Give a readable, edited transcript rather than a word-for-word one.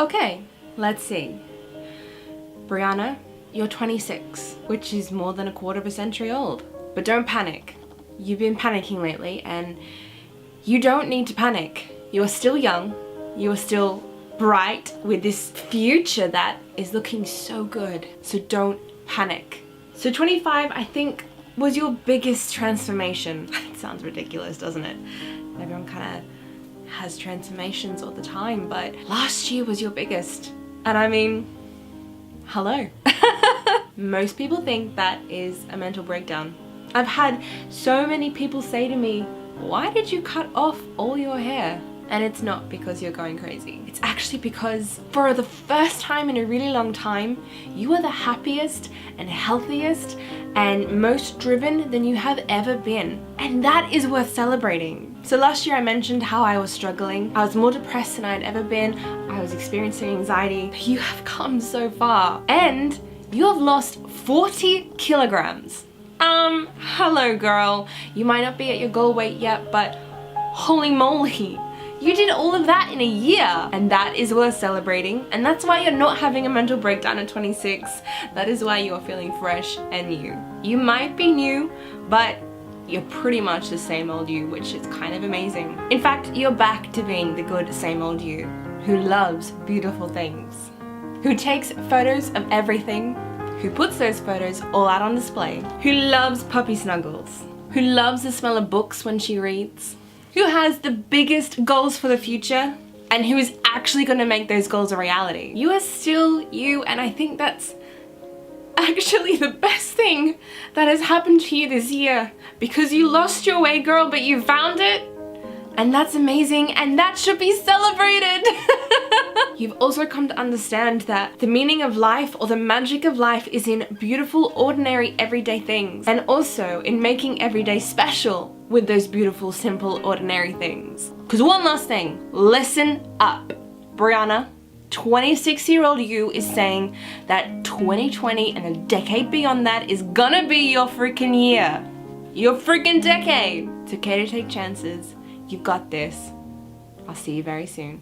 Okay, let's see. Brianna, you're 26, which is more than a quarter of a century old. But don't panic. You've been panicking lately, and you don't need to panic. You are still young. You are still bright with this future that is looking so good. So don't panic. So 25, I think, was your biggest transformation. It sounds ridiculous, doesn't it? Everyone kind of has transformations all the time, but last year was your biggest. And I mean, hello. Most people think that is a mental breakdown. I've had so many people say to me, why did you cut off all your hair? And it's not because you're going crazy. It's actually because for the first time in a really long time, you are the happiest and healthiest and most driven than you have ever been. And that is worth celebrating. So last year I mentioned how I was struggling. I was more depressed than I had ever been. I was experiencing anxiety. You have come so far. And you have lost 40 kilograms. Hello girl. You might not be at your goal weight yet, but holy moly. You did all of that in a year, and that is worth celebrating, and that's why you're not having a mental breakdown at 26. That is why you are feeling fresh and new. You might be new, but you're pretty much the same old you, which is kind of amazing. In fact, you're back to being the good same old you, who loves beautiful things, who takes photos of everything, who puts those photos all out on display, who loves puppy snuggles, who loves the smell of books when she reads, who has the biggest goals for the future, and who is actually going to make those goals a reality. You are still you, and I think that's actually the best thing that has happened to you this year, because you lost your way, girl, but you found it, and that's amazing, and that should be celebrated. You've also come to understand that the meaning of life, or the magic of life, is in beautiful, ordinary, everyday things, and also in making every day special with those beautiful, simple, ordinary things. Because one last thing, listen up. Brianna, 26-year-old you is saying that 2020 and a decade beyond that is gonna be your freaking year. Your freaking decade. It's okay to take chances. You've got this. I'll see you very soon.